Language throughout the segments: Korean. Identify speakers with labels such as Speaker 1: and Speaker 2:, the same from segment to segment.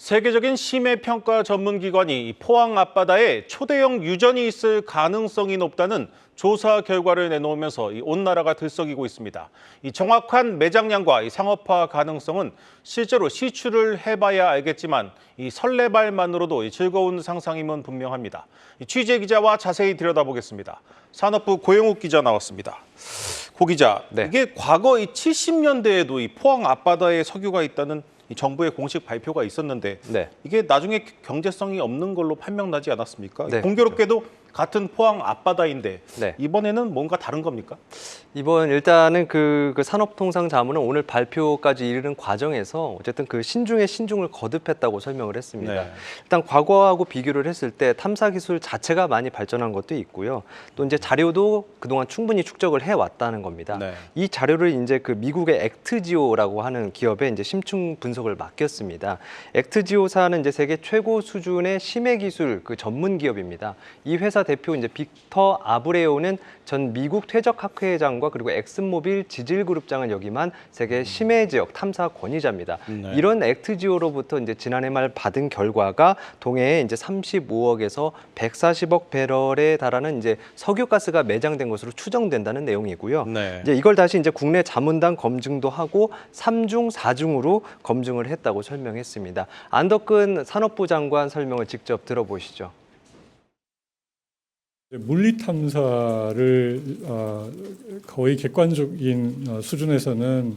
Speaker 1: 세계적인 심해평가 전문기관이 포항 앞바다에 초대형 유전이 있을 가능성이 높다는 조사 결과를 내놓으면서 온 나라가 들썩이고 있습니다. 이 정확한 매장량과 상업화 가능성은 실제로 시추를 해봐야 알겠지만 이 설레발만으로도 즐거운 상상임은 분명합니다. 취재 기자와 자세히 들여다보겠습니다. 산업부 고영욱 기자 나왔습니다. 고 기자,
Speaker 2: 네.
Speaker 1: 이게 과거 이 70년대에도 이 포항 앞바다에 석유가 있다는 이 정부의 공식 발표가 있었는데
Speaker 2: 네.
Speaker 1: 이게 나중에 경제성이 없는 걸로 판명나지 않았습니까?
Speaker 2: 네,
Speaker 1: 공교롭게도 같은 포항 앞바다인데
Speaker 2: 네.
Speaker 1: 이번에는 뭔가 다른 겁니까?
Speaker 2: 이번 일단은 그 산업통상자문은 오늘 발표까지 이르는 과정에서 어쨌든 그 신중의 신중을 거듭했다고 설명을 했습니다.
Speaker 1: 네.
Speaker 2: 일단 과거하고 비교를 했을 때 탐사 기술 자체가 많이 발전한 것도 있고요. 또 이제 자료도 그동안 충분히 축적을 해왔다는 겁니다.
Speaker 1: 네.
Speaker 2: 이 자료를 이제 그 미국의 액트지오라고 하는 기업에 이제 심층 분석을 맡겼습니다. 액트지오사는 이제 세계 최고 수준의 심해 기술 그 전문 기업입니다. 이 회사 대표 이제 빅터 아브레오는 전 미국 퇴적학회장과 그리고 엑슨모빌 지질그룹장을 역임한 세계 심해 지역 탐사 권위자입니다.
Speaker 1: 네.
Speaker 2: 이런 액트지오로부터 이제 지난해 말 받은 결과가 동해에 이제 35억에서 140억 배럴에 달하는 이제 석유가스가 매장된 것으로 추정된다는 내용이고요.
Speaker 1: 네.
Speaker 2: 이제 이걸 다시 이제 국내 자문단 검증도 하고 3중, 4중으로 검증을 했다고 설명했습니다. 안덕근 산업부 장관 설명을 직접 들어보시죠.
Speaker 3: 물리 탐사를 거의 객관적인 수준에서는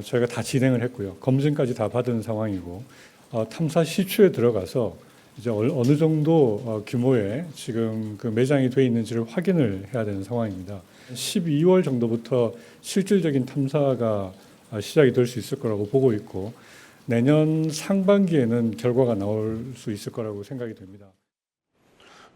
Speaker 3: 저희가 다 진행을 했고요. 검증까지 다 받은 상황이고 탐사 시추에 들어가서 이제 어느 정도 규모의 지금 그 매장이 돼 있는지를 확인을 해야 되는 상황입니다. 12월 정도부터 실질적인 탐사가 시작이 될 수 있을 거라고 보고 있고 내년 상반기에는 결과가 나올 수 있을 거라고 생각이 됩니다.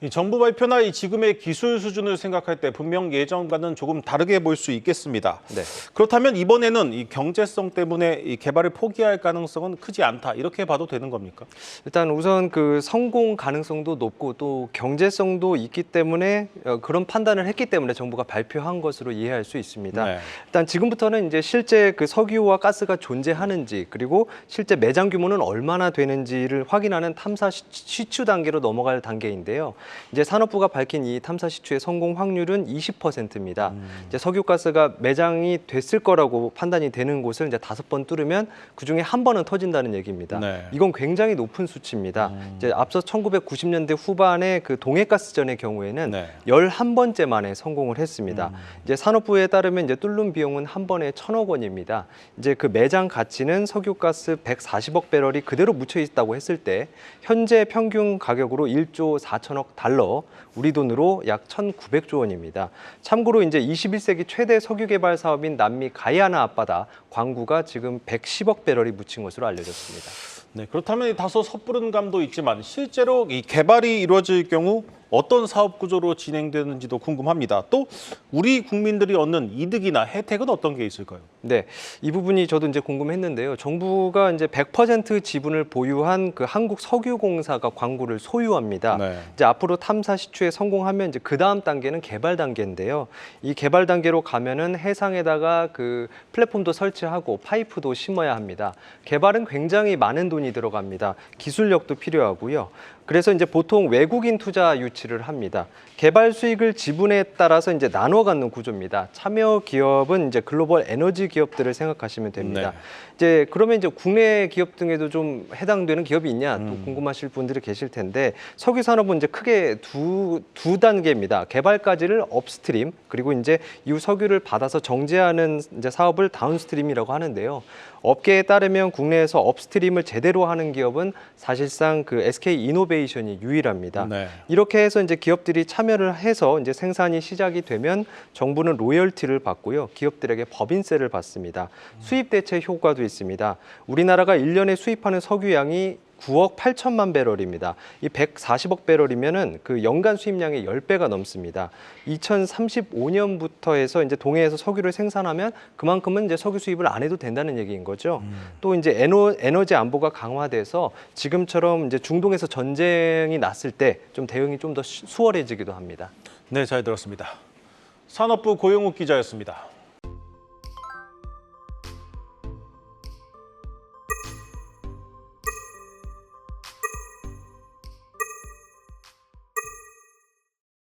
Speaker 1: 이 정부 발표나 이 지금의 기술 수준을 생각할 때 분명 예전과는 조금 다르게 볼 수 있겠습니다.
Speaker 2: 네.
Speaker 1: 그렇다면 이번에는 이 경제성 때문에 이 개발을 포기할 가능성은 크지 않다 이렇게 봐도 되는 겁니까?
Speaker 2: 일단 우선 그 성공 가능성도 높고 또 경제성도 있기 때문에 그런 판단을 했기 때문에 정부가 발표한 것으로 이해할 수 있습니다.
Speaker 1: 네.
Speaker 2: 일단 지금부터는 이제 실제 그 석유와 가스가 존재하는지 그리고 실제 매장 규모는 얼마나 되는지를 확인하는 탐사 시추 단계로 넘어갈 단계인데요. 이제 산업부가 밝힌 이 탐사 시추의 성공 확률은 20%입니다. 이제 석유가스가 매장이 됐을 거라고 판단이 되는 곳을 이제 5번 뚫으면 그 중에 한 번은 터진다는 얘기입니다.
Speaker 1: 네.
Speaker 2: 이건 굉장히 높은 수치입니다. 이제 앞서 1990년대 후반에 그 동해가스전의 경우에는
Speaker 1: 네.
Speaker 2: 11번째 만에 성공을 했습니다. 이제 산업부에 따르면 이제 뚫는 비용은 한 번에 1,000억 원입니다. 이제 그 매장 가치는 석유가스 140억 배럴이 그대로 묻혀 있다고 했을 때 현재 평균 가격으로 1조 4천억 달러, 우리 돈으로 약 1,900조 원입니다. 참고로 이제 21세기 최대 석유 개발 사업인 남미 가이아나 앞바다 광구가 지금 110억 배럴이 묻힌 것으로 알려졌습니다.
Speaker 1: 네, 그렇다면 다소 섣부른 감도 있지만 실제로 이 개발이 이루어질 경우 어떤 사업 구조로 진행되는지도 궁금합니다. 또 우리 국민들이 얻는 이득이나 혜택은 어떤 게 있을까요?
Speaker 2: 네, 이 부분이 저도 이제 궁금했는데요. 정부가 이제 100% 지분을 보유한 그 한국석유공사가 광구를 소유합니다.
Speaker 1: 네.
Speaker 2: 이제 앞으로 탐사 시추에 성공하면 이제 그 다음 단계는 개발 단계인데요. 이 개발 단계로 가면은 해상에다가 그 플랫폼도 설치하고 파이프도 심어야 합니다. 개발은 굉장히 많은 돈이 들어갑니다. 기술력도 필요하고요. 그래서 이제 보통 외국인 투자 유치를 합니다. 개발 수익을 지분에 따라서 이제 나눠 갖는 구조입니다. 참여 기업은 이제 글로벌 에너지 기업들을 생각하시면 됩니다.
Speaker 1: 네.
Speaker 2: 이제 그러면 이제 국내 기업 등에도 좀 해당되는 기업이 있냐 또 궁금하실 분들이 계실 텐데 석유 산업은 이제 크게 두 단계입니다. 개발까지를 업스트림 그리고 이제 이후 석유를 받아서 정제하는 이제 사업을 다운스트림이라고 하는데요. 업계에 따르면 국내에서 업스트림을 제대로 하는 기업은 사실상 그 SK 이노베이션이 유일합니다.
Speaker 1: 네.
Speaker 2: 이렇게 해서 이제 기업들이 참여를 해서 이제 생산이 시작이 되면 정부는 로열티를 받고요. 기업들에게 법인세를 받습니다. 수입 대체 효과도 있습니다. 우리나라가 1년에 수입하는 석유양이 9억 8천만 배럴입니다. 이 140억 배럴이면은 그 연간 수입량의 10배가 넘습니다. 2035년부터 해서 이제 동해에서 석유를 생산하면 그만큼은 이제 석유 수입을 안 해도 된다는 얘기인 거죠. 또 이제 에너지 안보가 강화돼서 지금처럼 이제 중동에서 전쟁이 났을 때 좀 대응이 좀 더 수월해지기도 합니다.
Speaker 1: 네, 잘 들었습니다. 산업부 고영욱 기자였습니다.